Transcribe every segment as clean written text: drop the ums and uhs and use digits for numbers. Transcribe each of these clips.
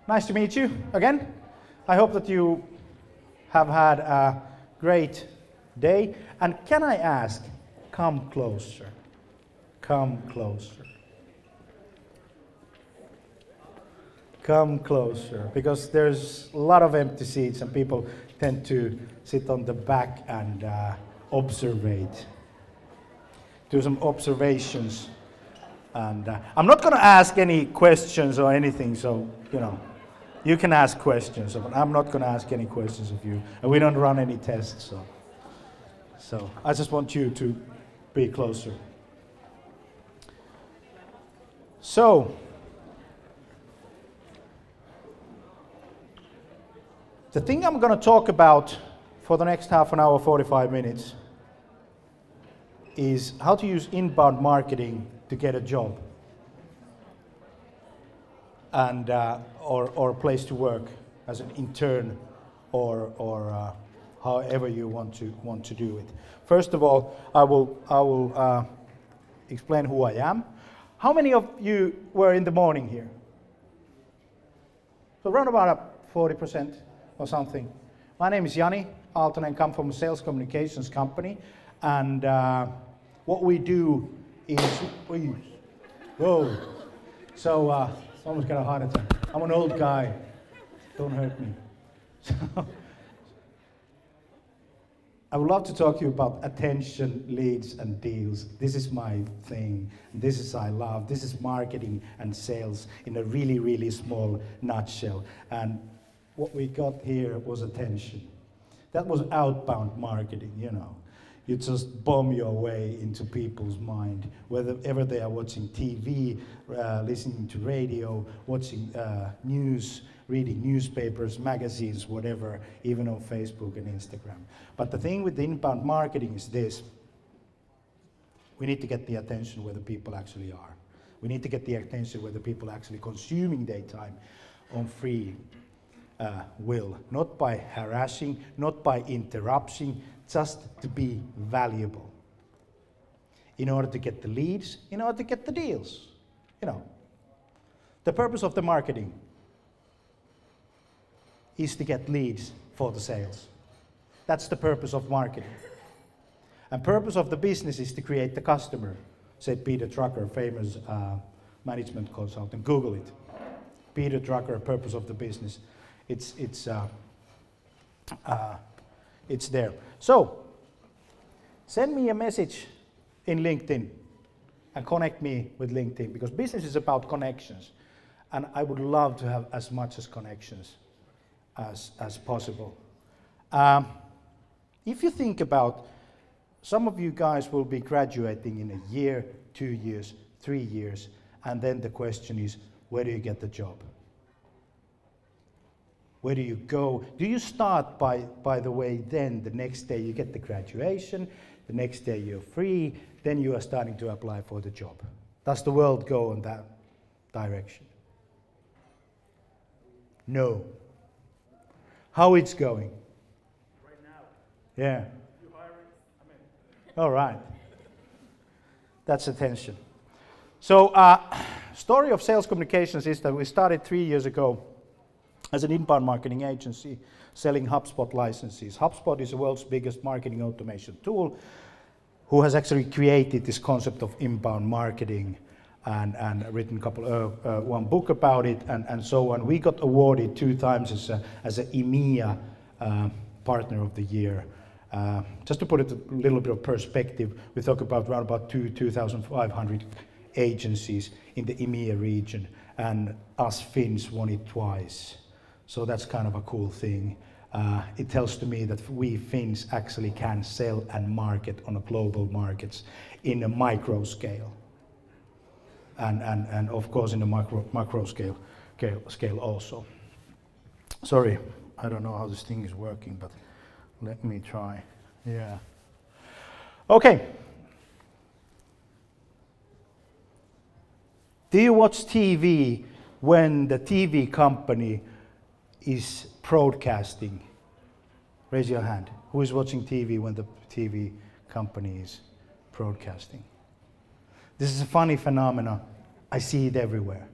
Nice to meet you again. I hope that you have had a great day. And can I ask, come closer. Come closer. Come closer, because there's a lot of empty seats and people tend to sit on the back and observate. Do some observations. And I'm not going to ask any questions or anything, so, you know, you can ask questions, but I'm not going to ask any questions of you. And we don't run any tests, so I just want you to be closer. So, the thing I'm going to talk about for the next half an hour, 45 minutes, is how to use inbound marketing to get a job and or a place to work as an intern or however you want to do it. First of all, I will explain who I am. How many of you were in the morning here? So around about 40% or something. My name is Jani Aaltonen, come from a sales communications company, and what we do is, whoa, so someone's got a heart attack. I'm an old guy, don't hurt me. So, I would love to talk to you about attention, leads, and deals. This is my thing. This is I love. This is marketing and sales in a really, really small nutshell. And what we got here was attention. That was outbound marketing, you know. You just bomb your way into people's mind, whether they are watching TV, listening to radio, watching news, reading newspapers, magazines, whatever, even on Facebook and Instagram. But the thing with the inbound marketing is this. We need to get the attention where the people actually are. We need to get the attention where the people are actually consuming their time on free will. Not by harassing, not by interrupting, just to be valuable. In order to get the leads, in order to get the deals. You know, the purpose of the marketing is to get leads for the sales. That's the purpose of marketing. And purpose of the business is to create the customer, said Peter Drucker, famous management consultant. Google it. Peter Drucker, purpose of the business. It's there. So, send me a message in LinkedIn and connect me with LinkedIn, because business is about connections. And I would love to have as much as connections as possible. If you think about, some of you guys will be graduating in a year, 2 years, 3 years, and then the question is, where do you get the job? Where do you go? Do you start by the way, then the next day you get the graduation, the next day you're free, then you are starting to apply for the job? Does the world go in that direction? No. How it's going? Right now. Yeah. You hiring? I'm in. All right. That's attention. So, story of sales communications is that we started 3 years ago as an inbound marketing agency selling HubSpot licenses. HubSpot is the world's biggest marketing automation tool, who has actually created this concept of inbound marketing and written one book about it and so on. We got awarded 2 times as an EMEA Partner of the Year. Just to put it a little bit of perspective, we talk about around about 2,500 agencies in the EMEA region, and us Finns won it twice. So that's kind of a cool thing. It tells to me that we Finns actually can sell and market on a global markets in a micro scale. And of course in the macro scale also. Sorry, I don't know how this thing is working, but let me try. Yeah. Okay. Do you watch TV when the TV company is broadcasting? Raise your hand. Who is watching TV when the TV company is broadcasting? This is a funny phenomenon. I see it everywhere.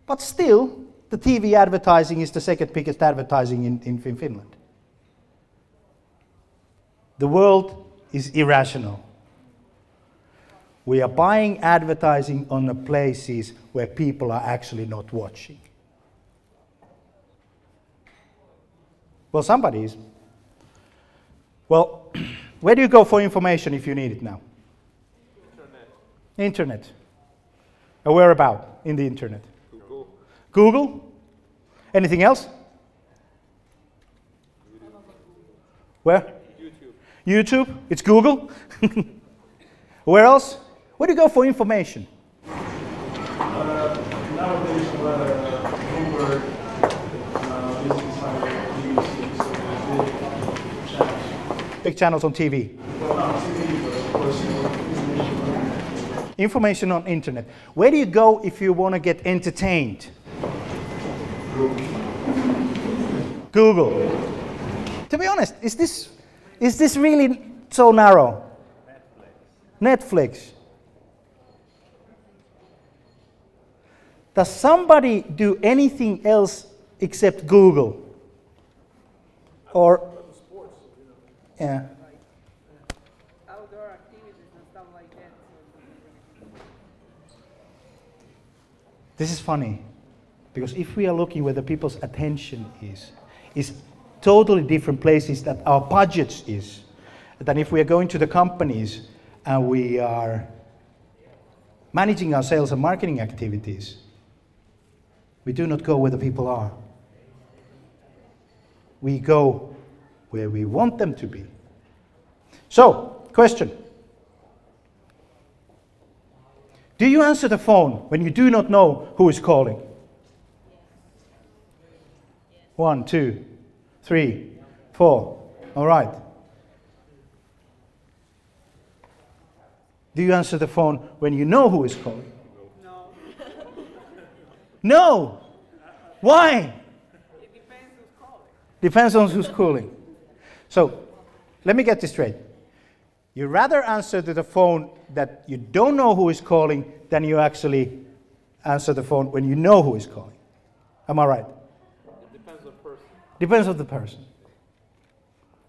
But still, the TV advertising is the second biggest advertising in Finland. The world is irrational. We are buying advertising on the places where people are actually not watching. Well, somebody is. Well, where do you go for information if you need it now? Internet. And where about in the internet? Google. Google? Anything else? Where? YouTube? It's Google? Where else? Where do you go for information? Nowadays, Bloomberg, business side, BBC, so there's big channels. Big channels on TV. Well, not TV, but of course, Information on internet. Where do you go if you want to get entertained? Google. To be honest, is this really so narrow? Netflix. Does somebody do anything else except Google? Or sports, yeah. Outdoor activities and stuff like that. This is funny, because if we are looking where the people's attention is totally different places that our budgets is, than if we are going to the companies and we are managing our sales and marketing activities. We do not go where the people are. We go where we want them to be. So, question. Do you answer the phone when you do not know who is calling? 1, 2, 3, 4. All right. Do you answer the phone when you know who is calling? No. No! Why? It depends who's calling. Depends on who's calling. So, let me get this straight. You rather answer to the phone that you don't know who is calling than you actually answer the phone when you know who is calling. Am I right? It depends on the person. Depends on the person.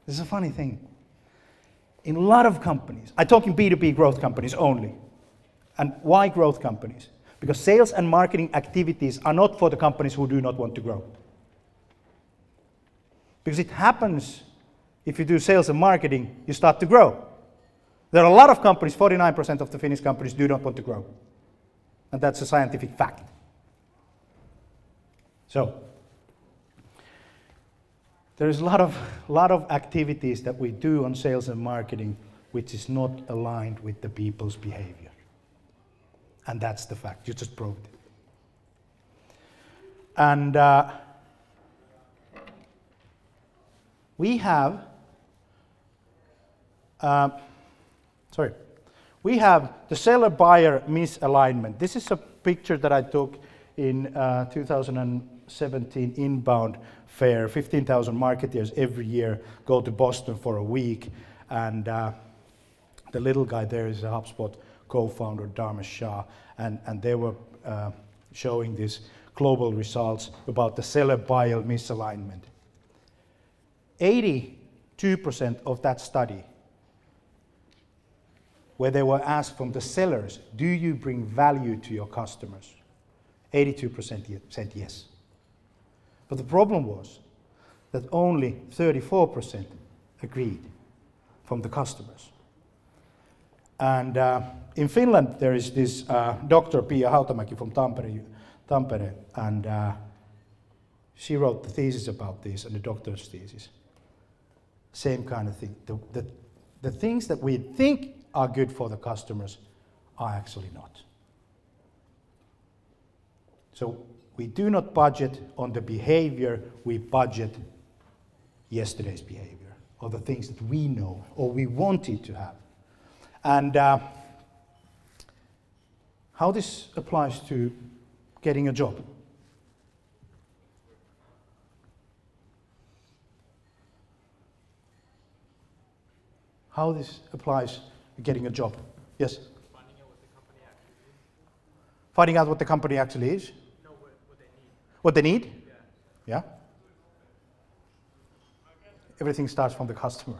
This is a funny thing. In a lot of companies, I'm talking B2B growth companies only. And why growth companies? Because sales and marketing activities are not for the companies who do not want to grow. Because it happens, if you do sales and marketing, you start to grow. There are a lot of companies, 49% of the Finnish companies do not want to grow. And that's a scientific fact. So, there is a lot of activities that we do on sales and marketing which is not aligned with the people's behavior. And that's the fact. You just proved it. And we have the seller-buyer misalignment. This is a picture that I took in 2017 inbound fair. 15,000 marketeers every year go to Boston for a week, and the little guy there is a HubSpot co-founder, Dharmesh Shah, and they were showing these global results about the seller-buyer misalignment. 82% of that study, where they were asked from the sellers, do you bring value to your customers? 82% said yes. But the problem was that only 34% agreed from the customers. And in Finland, there is this Dr. Pia Hautamäki from Tampere, and she wrote the thesis about this, and the doctor's thesis. Same kind of thing. The things that we think are good for the customers are actually not. So we do not budget on the behavior, we budget yesterday's behavior, or the things that we know, or we wanted to have. And how this applies to getting a job. How this applies to getting a job. Yes? Finding out what the company actually is. Finding out what the company actually is. Know what they need. What they need? Yeah. Everything starts from the customer.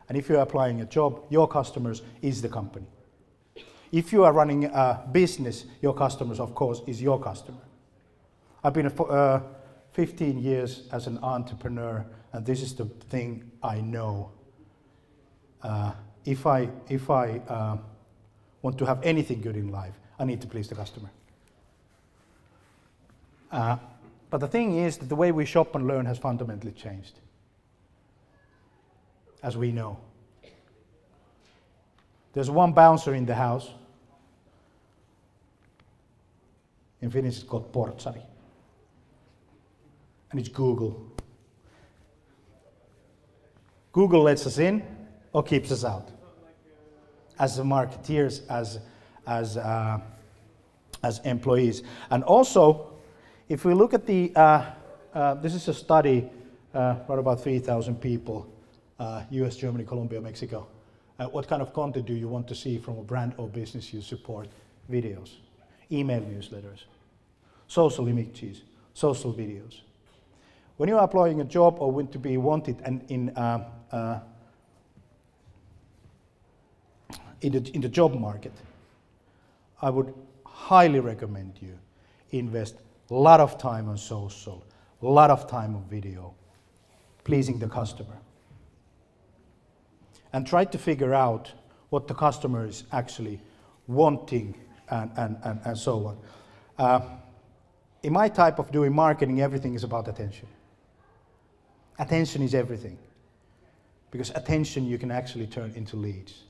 And if you're applying a job, your customers is the company. If you are running a business, your customers, of course, is your customer. I've been 15 years as an entrepreneur, and this is the thing I know. If I want to have anything good in life, I need to please the customer. But the thing is that the way we shop and learn has fundamentally changed, as we know. There's one bouncer in the house. In Finnish it's called portsari. And it's Google. Google lets us in or keeps us out. As marketeers, as employees. And also, if we look at the, this is a study, for about 3,000 people, US, Germany, Colombia, Mexico. What kind of content do you want to see from a brand or business you support? Videos, email newsletters, social images, social videos. When you are applying a job or want to be wanted and in the job market, I would highly recommend you invest a lot of time on social, a lot of time on video, pleasing the customer. And try to figure out what the customer is actually wanting and so on. In my type of doing marketing, everything is about attention. Attention is everything. Because attention you can actually turn into leads.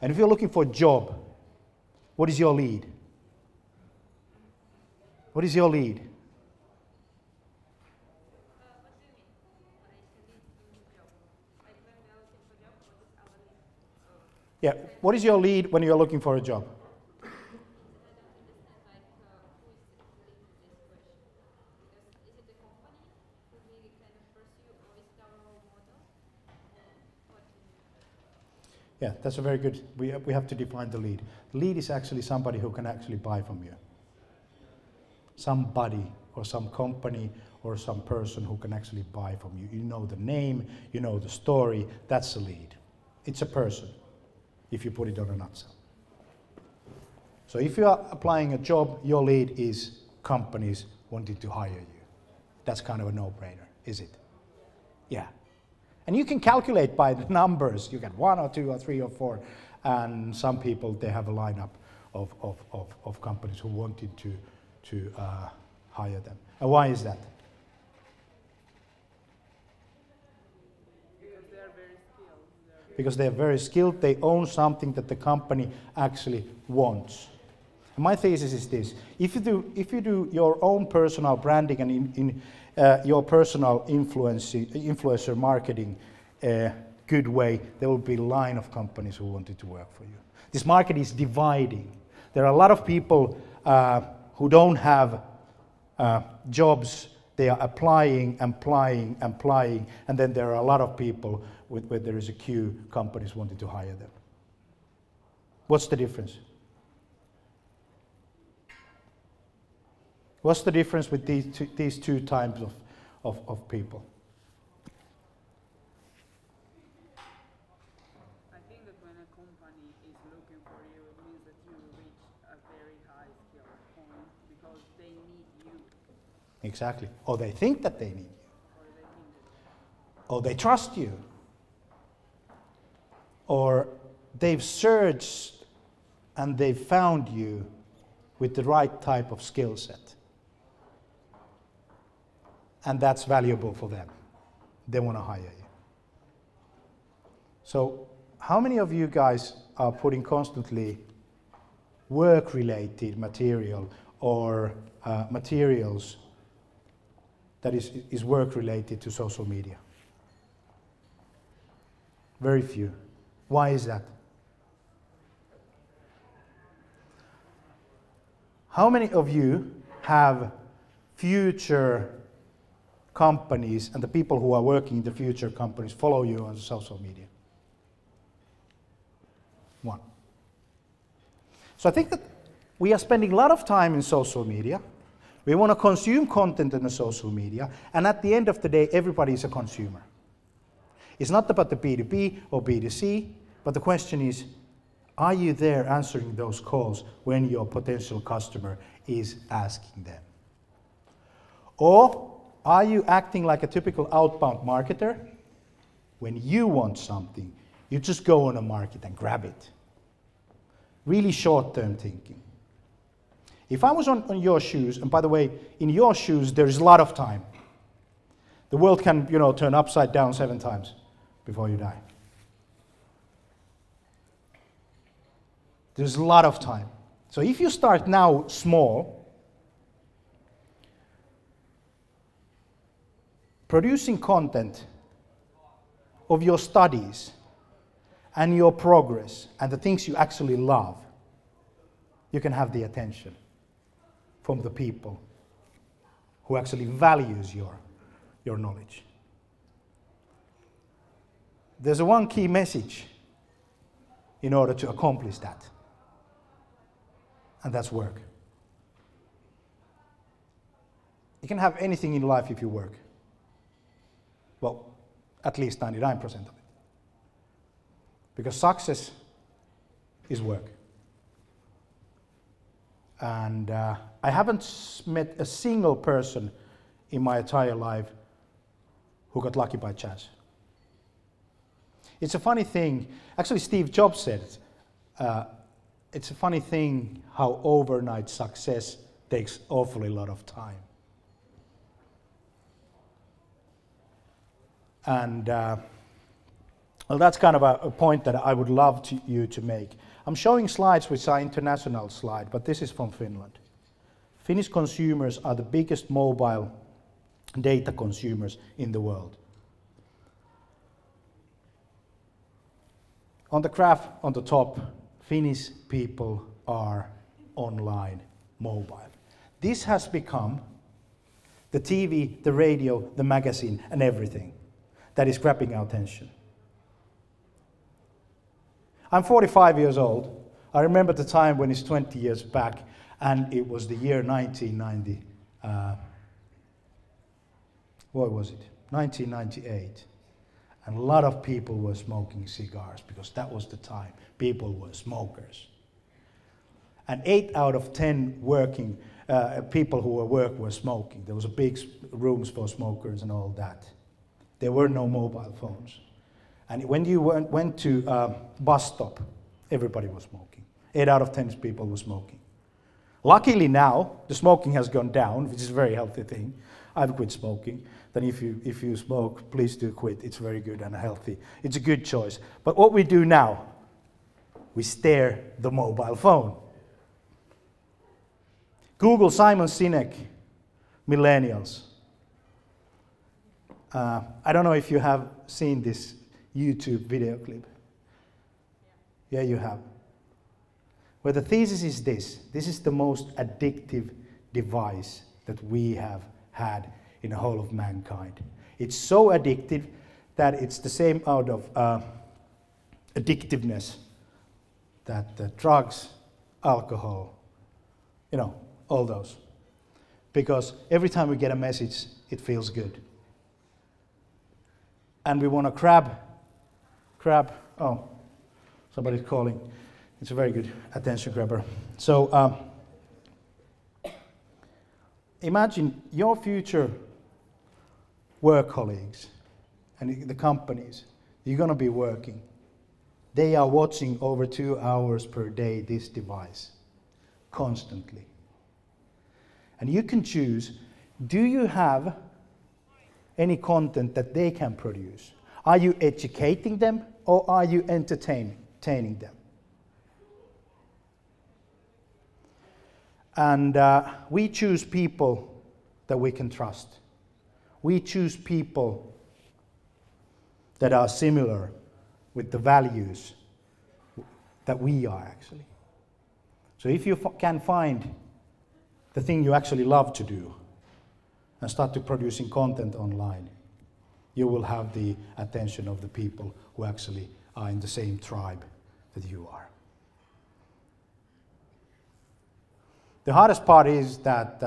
And if you're looking for a job, what is your lead? What is your lead? Yeah, what is your lead when you're looking for a job? Yeah, that's a very good, we have to define the lead. The lead is actually somebody who can actually buy from you. Somebody or some company or some person who can actually buy from you. You know the name, you know the story, that's a lead. It's a person, if you put it on a nutshell. So if you are applying a job, your lead is companies wanting to hire you. That's kind of a no-brainer, is it? Yeah. And you can calculate by the numbers. You get 1 or 2 or 3 or 4. And some people, they have a lineup of companies who wanted to hire them. And why is that? Because they're very skilled. They own something that the company actually wants. And my thesis is this: if you do your own personal branding and your personal influencer marketing good way, there will be a line of companies who wanted to work for you. This market is dividing. There are a lot of people who don't have jobs. They are applying, and then there are a lot of people where there is a queue, companies wanting to hire them. What's the difference? What's the difference with these two types of people? I think that when a company is looking for you, it means that you reach a very high skill point because they need you. Exactly. Or they think that they need you. Or they trust you. Or they've searched and they've found you with the right type of skill set. And that's valuable for them. They want to hire you. So how many of you guys are putting constantly work-related material or materials that is work-related to social media? Very few. Why is that? How many of you have future companies and the people who are working in the future companies follow you on social media? One. So I think that we are spending a lot of time in social media We want to consume content on the social media, and at the end of the day, everybody is a consumer. It's not about the B2B or B2C, but the question is, are you there answering those calls when your potential customer is asking them? Or are you acting like a typical outbound marketer? When you want something, you just go on a market and grab it. Really short-term thinking. If I was on your shoes, and by the way, in your shoes, there is a lot of time. The world can, turn upside down 7 times before you die. There's a lot of time. So if you start now small, producing content of your studies and your progress and the things you actually love, you can have the attention from the people who actually values your knowledge. There's one key message in order to accomplish that, and that's work. You can have anything in life if you work. Well, at least 99% of it. Because success is work. And I haven't met a single person in my entire life who got lucky by chance. It's a funny thing, actually Steve Jobs said it, it's a funny thing how overnight success takes awfully a lot of time. And well, that's kind of a point that I would love you to make. I'm showing slides which are international slide, but this is from Finland. Finnish consumers are the biggest mobile data consumers in the world. On the graph on the top, Finnish people are online, mobile. This has become the TV, the radio, the magazine, and everything that is grabbing our attention. I'm 45 years old. I remember the time when it's 20 years back, and it was the year 1990. What was it? 1998. And a lot of people were smoking cigars because that was the time. People were smokers. And 8 out of 10 working people who were smoking. There was a big rooms for smokers and all that. There were no mobile phones. And when you went to bus stop, everybody was smoking. 8 out of 10 people were smoking. Luckily now, the smoking has gone down, which is a very healthy thing. I've quit smoking. Then if you smoke, please do quit. It's very good and healthy. It's a good choice. But what we do now, we stare the mobile phone. Google Simon Sinek, millennials. I don't know if you have seen this YouTube video clip. Yeah, you have. Well, the thesis is this. This is the most addictive device that we have had in the whole of mankind. It's so addictive that it's the same out of addictiveness that the drugs, alcohol, all those. Because every time we get a message, it feels good. And we want to grab, oh, somebody's calling. It's a very good attention grabber. So imagine your future work colleagues and the companies you're going to be working. They are watching over 2 hours per day this device, constantly. And you can choose, do you have any content that they can produce? Are you educating them or are you entertaining them? And we choose people that we can trust. We choose people that are similar with the values that we are actually. So if you can find the thing you actually love to do and start to producing content online, you will have the attention of the people who actually are in the same tribe that you are. The hardest part is that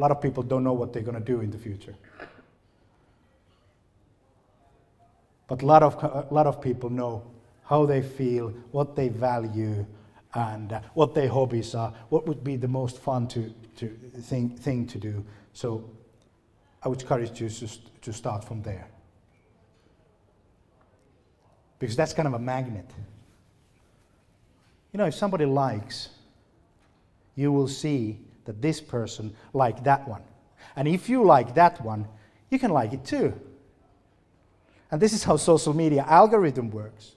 lot of people don't know what they're going to do in the future. But a lot of people know how they feel, what they value, and what their hobbies are, what would be the most fun thing to do. So I would encourage you to start from there. Because that's kind of a magnet. You know, if somebody likes, you will see that this person liked that one. And if you like that one, you can like it too. And this is how social media algorithm works.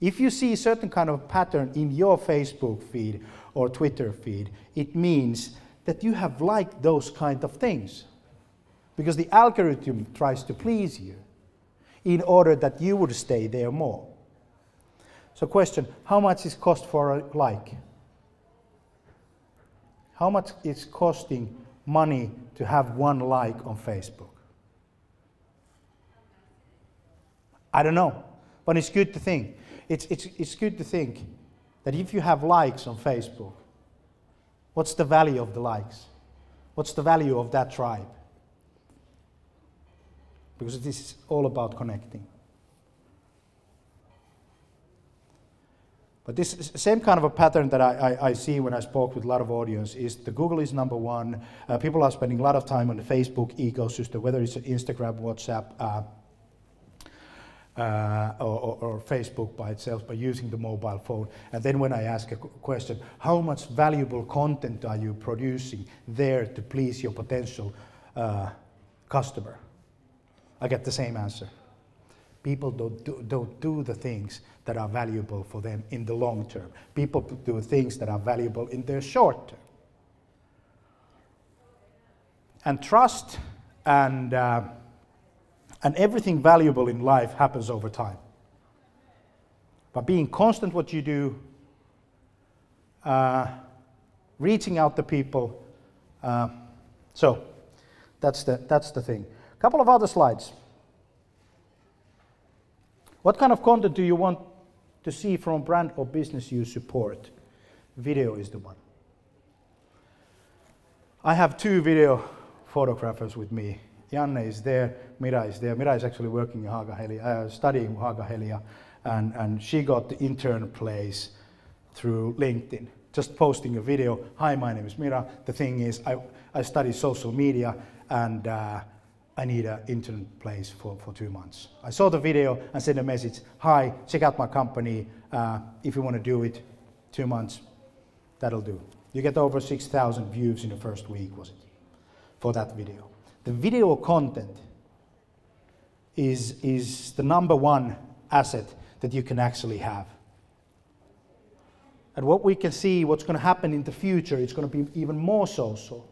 If you see a certain kind of pattern in your Facebook feed or Twitter feed, it means that you have liked those kind of things. Because the algorithm tries to please you in order that you would stay there more. So question, how much is cost for a like? How much is costing money to have one like on Facebook? I don't know, but it's good to think. It's good to think that if you have likes on Facebook, what's the value of the likes? What's the value of that tribe? Because this is all about connecting. But this same kind of a pattern that I see when I spoke with a lot of audience is the Google is number one. People are spending a lot of time on the Facebook ecosystem, whether it's Instagram, WhatsApp, or Facebook by itself, by using the mobile phone. And then when I ask a question, how much valuable content are you producing there to please your potential customer? I get the same answer. People don't do the things that are valuable for them in the long term. People do things that are valuable in their short term. And trust and everything valuable in life happens over time. By being constant what you do, reaching out to people. So that's the thing. A couple of other slides. What kind of content do you want to see from a brand or business you support? Video is the one. I have two video photographers with me. Janne is there, Mira is there. Mira is actually working in Haaga-Helia, studying Haaga-Helia, and she got the intern place through LinkedIn. Just posting a video, hi, my name is Mira. The thing is, I study social media, and I need an intern place for 2 months. I saw the video and sent a message, hi, check out my company. If you want to do it, 2 months, that'll do. You get over 6,000 views in the first week, was it, for that video. The video content is the number one asset that you can actually have. And what we can see, what's going to happen in the future, it's going to be even more so.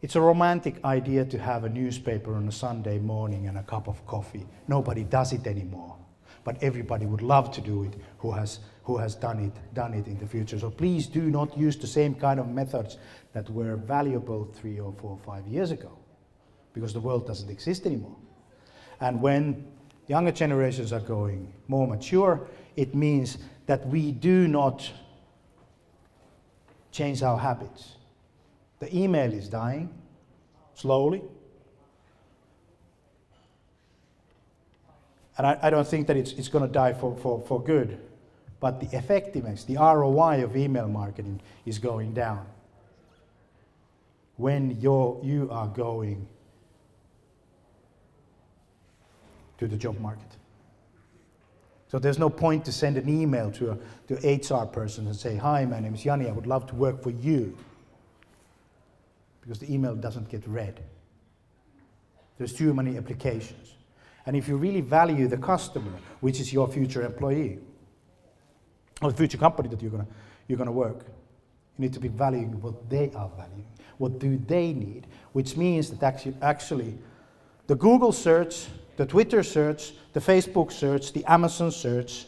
It's a romantic idea to have a newspaper on a Sunday morning and a cup of coffee. Nobody does it anymore, but everybody would love to do it who has done it in the future. So please do not use the same kind of methods that were valuable 3 or 4 or 5 years ago, because the world doesn't exist anymore. And when younger generations are going more mature, it means that we do not change our habits. The email is dying, slowly. And I don't think that it's going to die for good. But the effectiveness, the ROI of email marketing is going down when you are going to the job market. So there's no point to send an email to an HR person and say, hi, my name is Jani, I would love to work for you. Because the email doesn't get read. There's too many applications. And if you really value the customer, which is your future employee, or the future company that you're gonna work, you need to be valuing what they are valuing. What do they need? Which means that actually the Google search, the Twitter search, the Facebook search, the Amazon search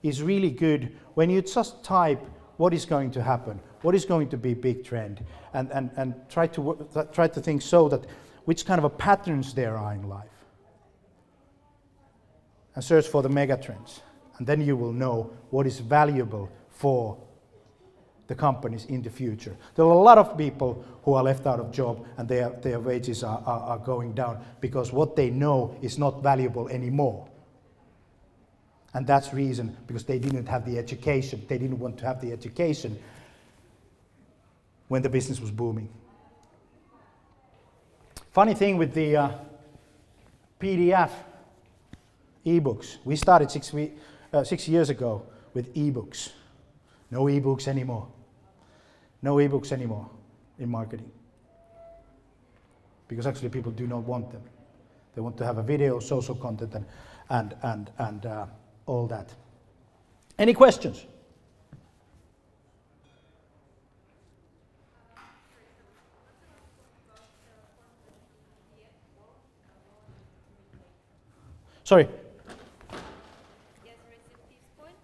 is really good when you just type what is going to happen, what is going to be big trend, and try to think so that which kind of a patterns there are in life. And search for the mega trends. And then you will know what is valuable for the companies in the future. There are a lot of people who are left out of job and their wages are going down because what they know is not valuable anymore. And that's the reason, because they didn't have the education. They didn't want to have the education when the business was booming. Funny thing with the PDF ebooks. We started 6 years ago with ebooks. No ebooks anymore. No ebooks anymore in marketing. Because actually people do not want them. They want to have a video, social content, and all that. Any questions? Sorry. Yes, there is a fifth point.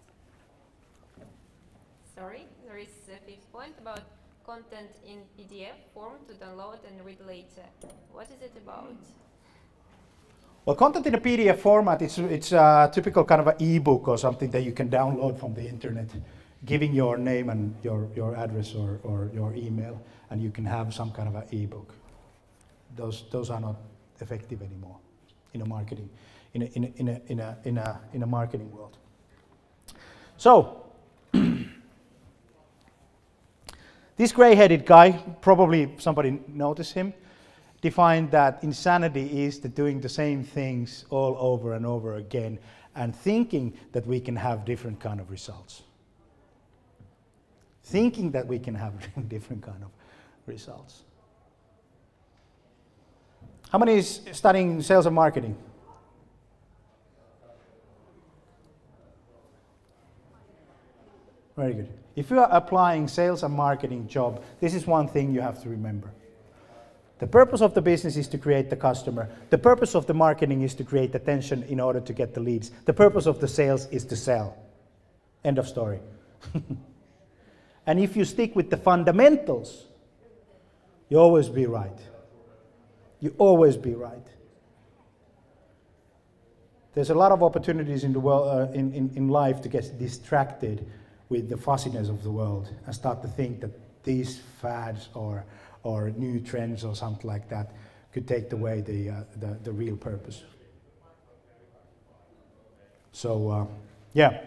Sorry, there is a fifth point about content in PDF form to download and read later. What is it about? Well, content in a PDF format, it's a typical kind of an ebook or something that you can download from the internet, giving your name and your address or your email, and you can have some kind of an ebook. Those are not effective anymore in a marketing in a marketing world. So this gray-headed guy, probably somebody noticed him, defined that insanity is doing the same things all over and over again and thinking that we can have different kind of results. Thinking that we can have different kind of results. How many is studying sales and marketing? Very good. If you are applying sales and marketing job, this is one thing you have to remember. The purpose of the business is to create the customer. The purpose of the marketing is to create attention in order to get the leads. The purpose of the sales is to sell. End of story. And if you stick with the fundamentals, you always be right. You always be right. There's a lot of opportunities in the world, in life, to get distracted with the fussiness of the world and start to think that these fads or new trends or something like that could take away the real purpose. So yeah.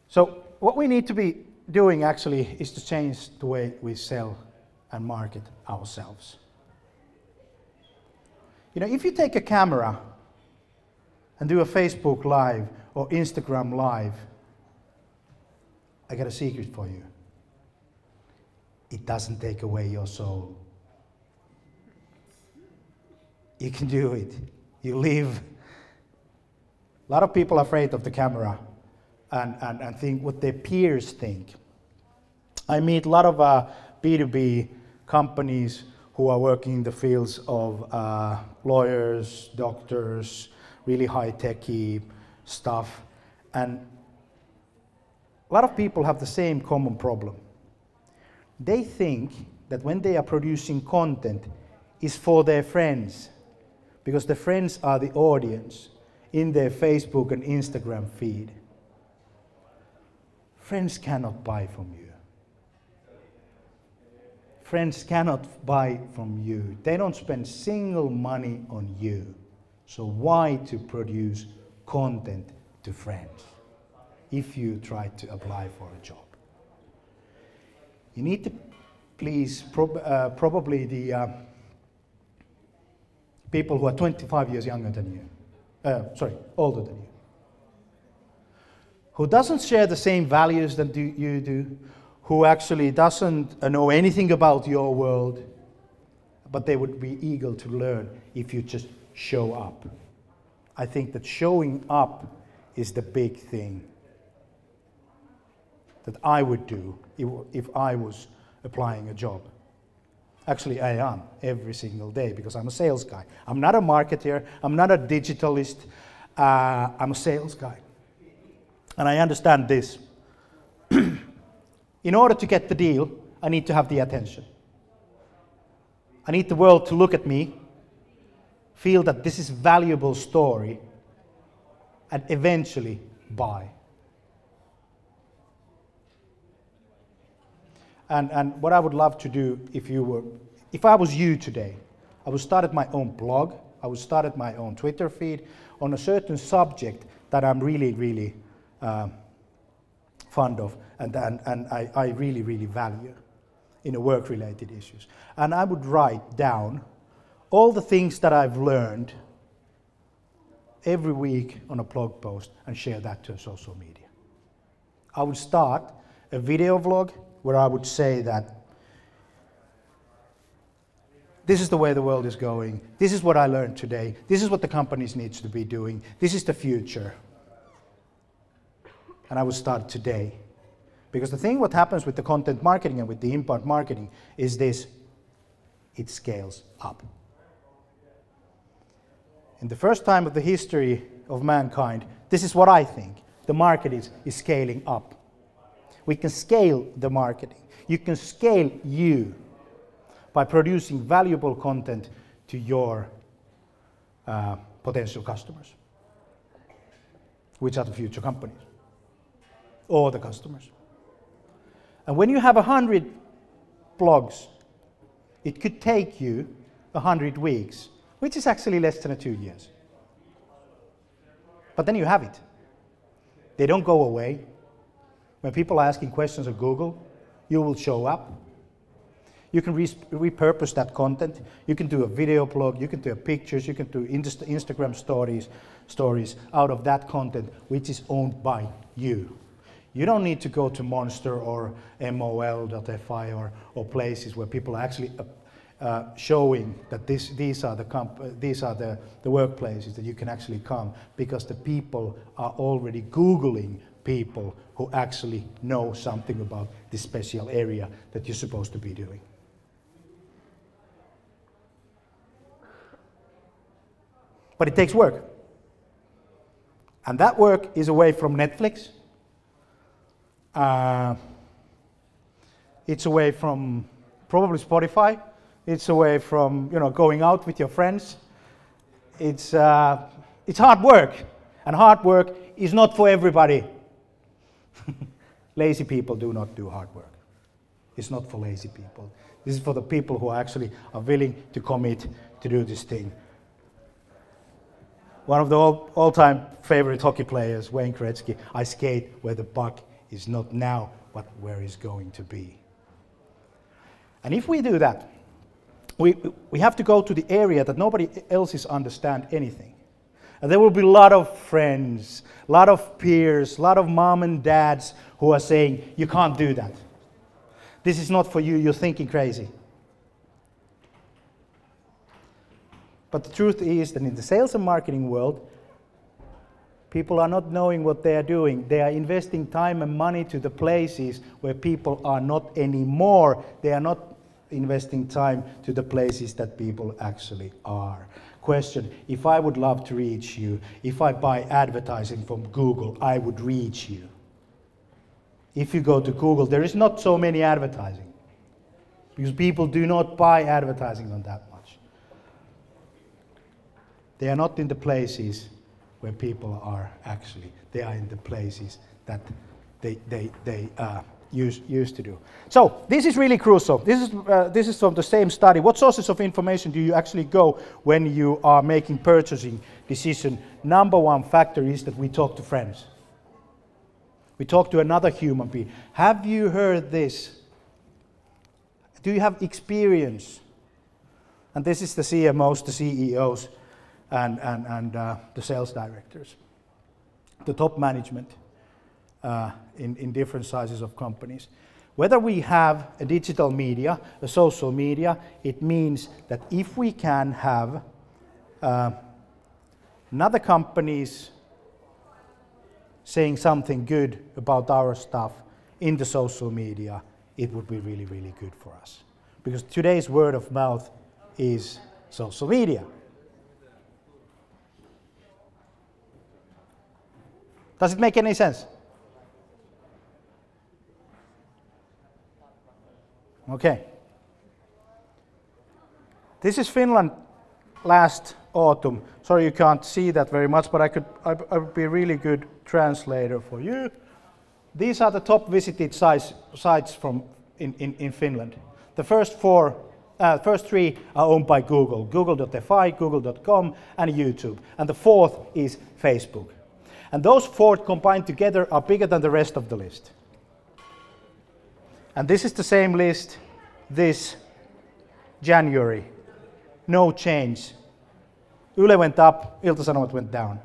So what we need to be doing actually is to change the way we sell and market ourselves. You know, if you take a camera and do a Facebook Live or Instagram Live, I got a secret for you. It doesn't take away your soul. You can do it. You live. A lot of people are afraid of the camera and think what their peers think. I meet a lot of B2B companies who are working in the fields of lawyers, doctors, really high-techy stuff. And a lot of people have the same common problem. They think that when they are producing content, it's for their friends, because the friends are the audience in their Facebook and Instagram feed. Friends cannot buy from you. Friends cannot buy from you. They don't spend single money on you. So why to produce content to friends if you try to apply for a job? You need to please probably the people who are 25 years younger than you, older than you, who doesn't share the same values that you do, who actually doesn't know anything about your world, but they would be eager to learn if you just show up. I think that showing up is the big thing that I would do if I was applying a job. Actually, I am every single day because I'm a sales guy. I'm not a marketer, I'm not a digitalist, I'm a sales guy. And I understand this. In order to get the deal, I need to have the attention. I need the world to look at me, feel that this is a valuable story, and eventually buy. And what I would love to do if I was you today, I would start my own blog, I would start my own Twitter feed on a certain subject that I'm really, really fond of and I really, really value in a work-related issues. And I would write down all the things that I've learned every week on a blog post and share that to social media. I would start a video vlog where I would say that this is the way the world is going, this is what I learned today, this is what the companies need to be doing, this is the future. And I would start today. Because the thing what happens with the content marketing and with the inbound marketing is this, it scales up. In the first time of the history of mankind, this is what I think, the market is scaling up. We can scale the marketing. You can scale you by producing valuable content to your potential customers, which are the future companies, or the customers. And when you have 100 blogs, it could take you 100 weeks, which is actually less than 2 years. But then you have it. They don't go away. When people are asking questions on Google, you will show up. You can repurpose that content. You can do a video blog, you can do pictures, you can do Instagram stories out of that content which is owned by you. You don't need to go to Monster or mol.fi or places where people are actually showing that these are the workplaces that you can actually come, because the people are already Googling people who actually know something about this special area that you're supposed to be doing. But it takes work. And that work is away from Netflix. It's away from probably Spotify. It's away from going out with your friends. It's hard work, and hard work is not for everybody. Lazy people do not do hard work. It's not for lazy people. This is for the people who actually are willing to commit to do this thing. One of the all-time favorite hockey players, Wayne Gretzky, I skate where the puck is not now, but where it's going to be. And if we do that, we have to go to the area that nobody else is understand anything. And there will be a lot of friends, a lot of peers, a lot of mom and dads who are saying, you can't do that. This is not for you, you're thinking crazy. But the truth is that in the sales and marketing world, people are not knowing what they are doing. They are investing time and money to the places where people are not anymore. They are not investing time to the places that people actually are. Question, if I would love to reach you, if I buy advertising from Google, I would reach you. If you go to Google, there is not so many advertising, because people do not buy advertising on that much. They are not in the places where people are actually. They are in the places that they used to do. So this is really crucial. This is from the same study. What sources of information do you actually go when you are making purchasing decision? Number one factor is that we talk to friends. We talk to another human being. Have you heard this? Do you have experience? And this is the CMOs, the CEOs, and the sales directors, the top management in different sizes of companies. Whether we have a digital media, a social media, it means that if we can have another companies saying something good about our stuff in the social media, it would be really, really good for us. Because today's word of mouth is social media. Does it make any sense? Okay. This is Finland last autumn. Sorry you can't see that very much, but I would be a really good translator for you. These are the top visited sites from in Finland. The first three are owned by Google. Google.fi, Google.com, and YouTube. And the fourth is Facebook. And those four combined together are bigger than the rest of the list. And this is the same list this January. No change. Yle went up, Ilta-Sanomat went down.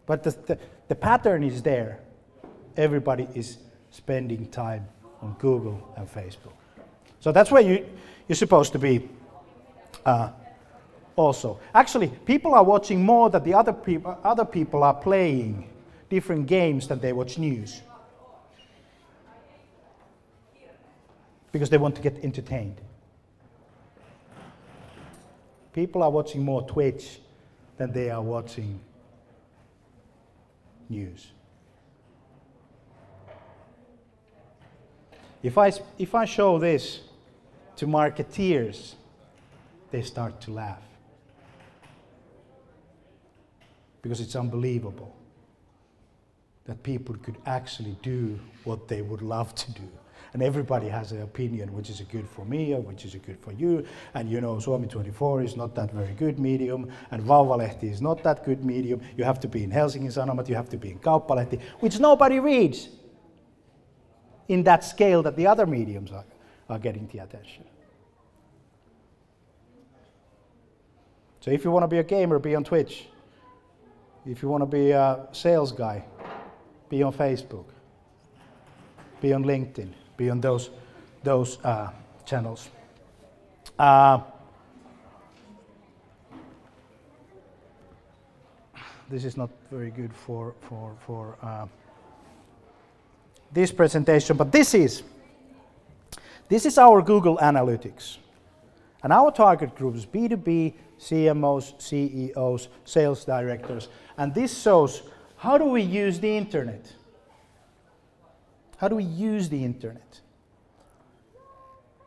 But the pattern is there. Everybody is spending time on Google and Facebook. So that's where you're supposed to be also. Actually, people are watching more that the other people are playing different games than they watch news. Because they want to get entertained. People are watching more Twitch than they are watching news. If I show this to marketeers, they start to laugh. Because it's unbelievable that people could actually do what they would love to do. And everybody has an opinion, which is good for me or which is good for you. And you know, Suomi 24 is not that very good medium, and Vauvalehti is not that good medium. You have to be in Helsingin Sanomat, you have to be in Kauppalehti, which nobody reads in that scale that the other mediums are getting the attention. So if you want to be a gamer, be on Twitch. If you want to be a sales guy, be on Facebook. Be on LinkedIn. Be on those channels. This is not very good for this presentation, but this is our Google Analytics. And our target group is B2B, CMOs, CEOs, sales directors. And this shows how do we use the internet? How do we use the internet?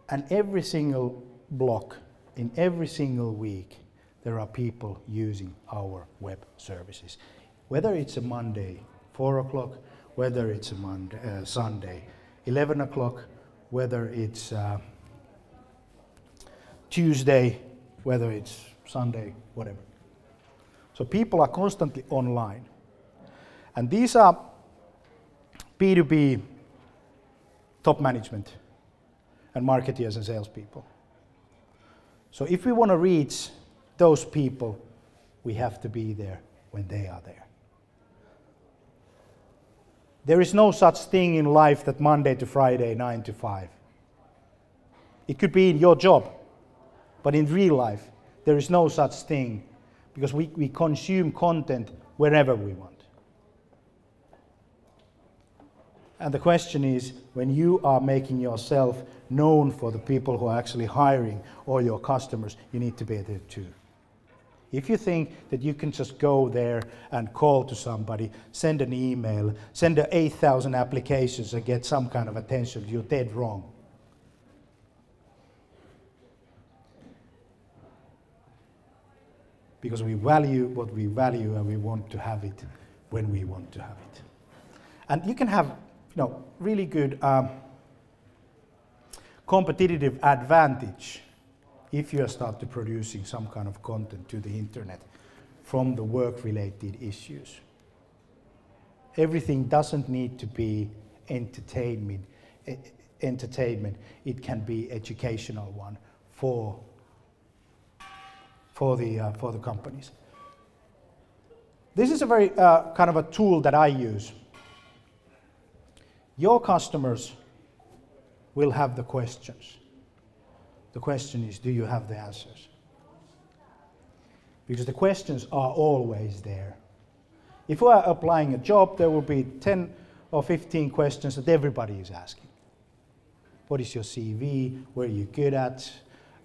And every single block, in every single week, there are people using our web services. Whether it's a Monday, 4 o'clock, whether it's a Sunday, 11 o'clock, whether it's Tuesday, whether it's Sunday, whatever. So people are constantly online. And these are B2B top management and marketeers and salespeople. So if we want to reach those people, we have to be there when they are there. There is no such thing in life that Monday to Friday, 9 to 5. It could be in your job, but in real life, there is no such thing because we consume content wherever we want. And the question is, when you are making yourself known for the people who are actually hiring or your customers, you need to be there too. If you think that you can just go there and call to somebody, send an email, send 8,000 applications and get some kind of attention, you're dead wrong. Because we value what we value and we want to have it when we want to have it. And you can have really good competitive advantage if you start to producing some kind of content to the internet from the work-related issues. Everything doesn't need to be entertainment. It can be educational one for the companies. This is a very kind of a tool that I use. Your customers will have the questions. The question is, do you have the answers? Because the questions are always there. If we are applying a job, there will be 10 or 15 questions that everybody is asking. What is your CV? What are you good at?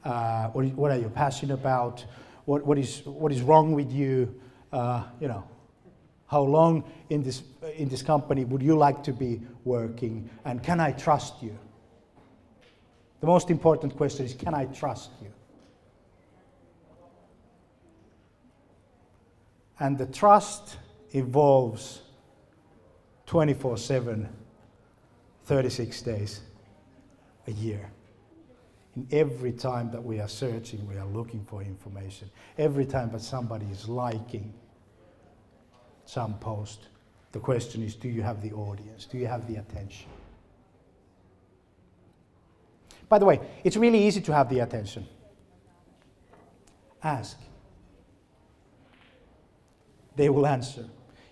What are you passionate about? What is wrong with you? How long in this company would you like to be working? And can I trust you? The most important question is, can I trust you? And the trust evolves 24/7, 36 days a year. And every time that we are searching, we are looking for information. Every time that somebody is liking some post, the question is, do you have the audience? Do you have the attention? By the way, it's really easy to have the attention. Ask. They will answer.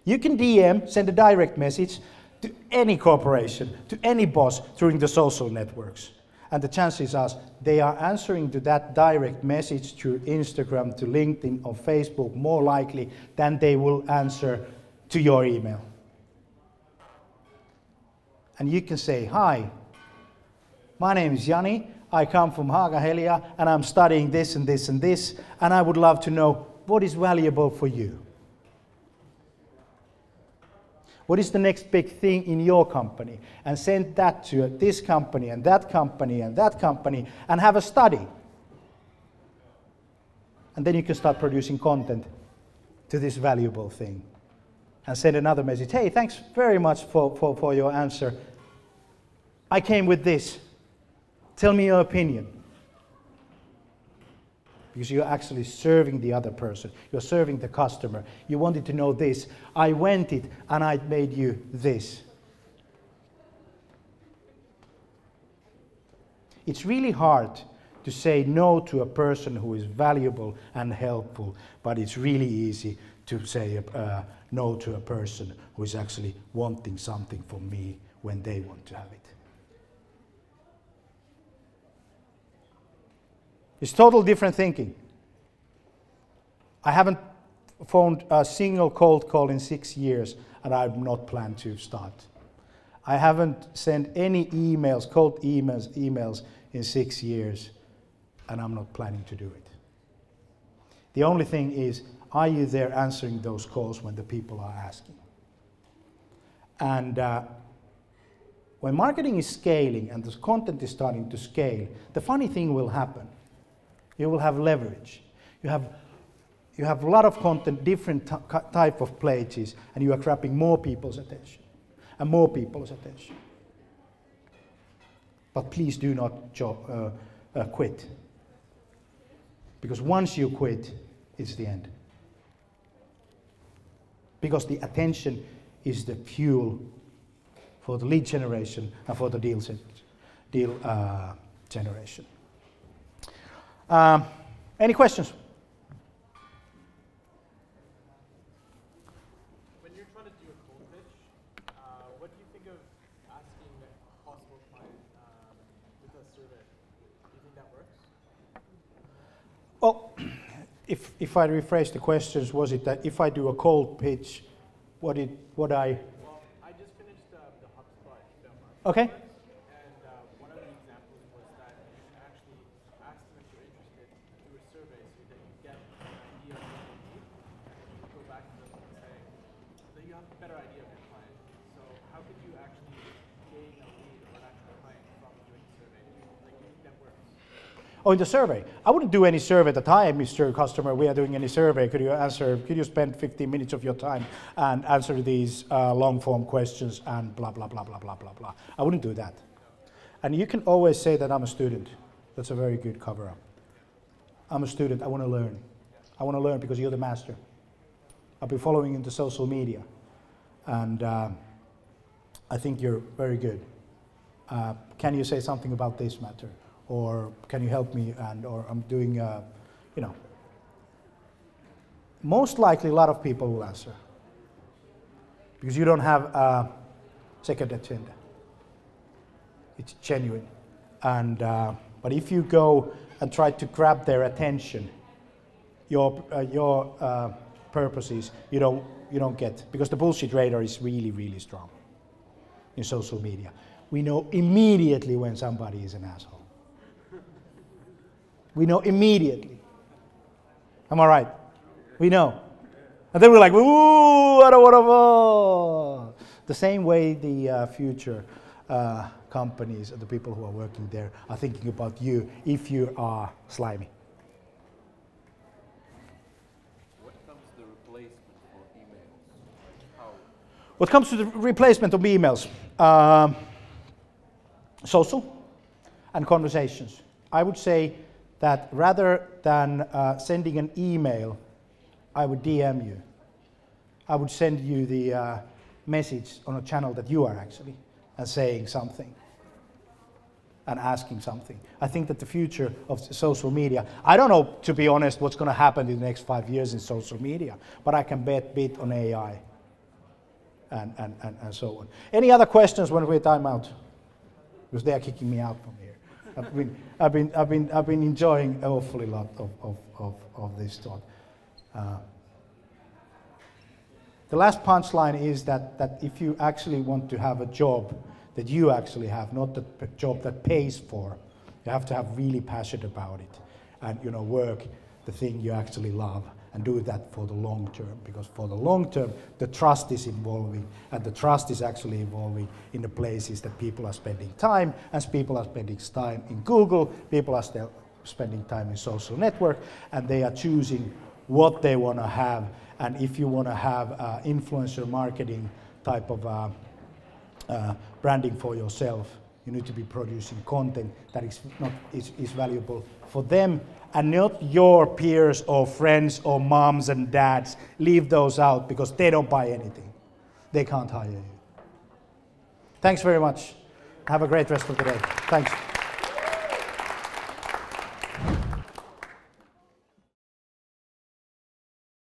You can DM, send a direct message to any corporation, to any boss during the social networks. And the chances are they are answering to that direct message through Instagram, to LinkedIn or Facebook more likely than they will answer to your email. And you can say, hi, my name is Jani, I come from Haaga-Helia and I'm studying this and this and this, and I would love to know what is valuable for you. What is the next big thing in your company? And send that to this company and that company and that company and have a study. And then you can start producing content to this valuable thing. And send another message, hey, thanks very much for your answer. I came with this. Tell me your opinion. Because you're actually serving the other person. You're serving the customer. You wanted to know this. I went it and I made you this. It's really hard to say no to a person who is valuable and helpful, but it's really easy to say no to a person who is actually wanting something from me when they want to have it. It's total different thinking. I haven't phoned a single cold call in 6 years, and I've not planned to start. I haven't sent any emails, cold emails in 6 years, and I'm not planning to do it. The only thing is, are you there answering those calls when the people are asking? And when marketing is scaling and the content is starting to scale, the funny thing will happen. You will have leverage. You have a lot of content, different type of places, and you are grabbing more people's attention and more people's attention. But please do not quit. Because once you quit, it's the end. Because the attention is the fuel for the lead generation and for the deal generation. Any questions? When you're trying to do a cold pitch, what do you think of asking a possible client with a survey? Do you think that works? Well, if I rephrase the questions, was it that if I do a cold pitch, what I... Well, I just finished the HubSpot demo. Okay. One of the examples was that you can actually ask them if you're interested through a survey so that you get an idea of what they need, and then you can go back to them and say that you have a better idea of your client. So how could you actually gain a lead or an actual client from doing a survey? Like, do you think that works? Oh, in the survey. I wouldn't do any survey at the time, Mr. Customer. We are doing any survey. Could you spend 15 minutes of your time and answer these long form questions and blah, blah, blah, blah, blah, blah, blah. I wouldn't do that. And you can always say that I'm a student. That's a very good cover up. I'm a student. I want to learn. I want to learn because you're the master. I'll be following into social media. And I think you're very good. Can you say something about this matter? Or can you help me? Or I'm doing, most likely a lot of people will answer. Because you don't have a second agenda. It's genuine. And, but if you go and try to grab their attention, your purposes, you don't get, because the bullshit radar is really, really strong in social media. We know immediately when somebody is an asshole. We know immediately. Am I right? We know. And then we're like, ooh, I don't want to. The same way the future companies and the people who are working there are thinking about you if you are slimy. What comes to the replacement for emails? How? What comes to the replacement of emails? Social. and conversations. I would say that rather than sending an email, I would DM you. I would send you the message on a channel that you are actually, and saying something and asking something. I think that the future of social media, I don't know, to be honest, what's going to happen in the next 5 years in social media, but I can bet bit on AI and so on. Any other questions when we time out? Because they are kicking me out from here. I've been enjoying an awfully lot of this talk. The last punchline is that if you actually want to have a job that you actually have, not the job that pays for, you have to have really passionate about it, and work the thing you actually love, and do that for the long term, because for the long term the trust is evolving, and the trust is actually evolving in the places that people are spending time. As people are spending time in Google, people are still spending time in social network, and they are choosing what they want to have. And if you want to have influencer marketing type of branding for yourself, you need to be producing content that is valuable for them, and not your peers or friends or moms and dads. Leave those out, because they don't buy anything. They can't hire you. Thanks very much. Have a great rest of the day. Thanks.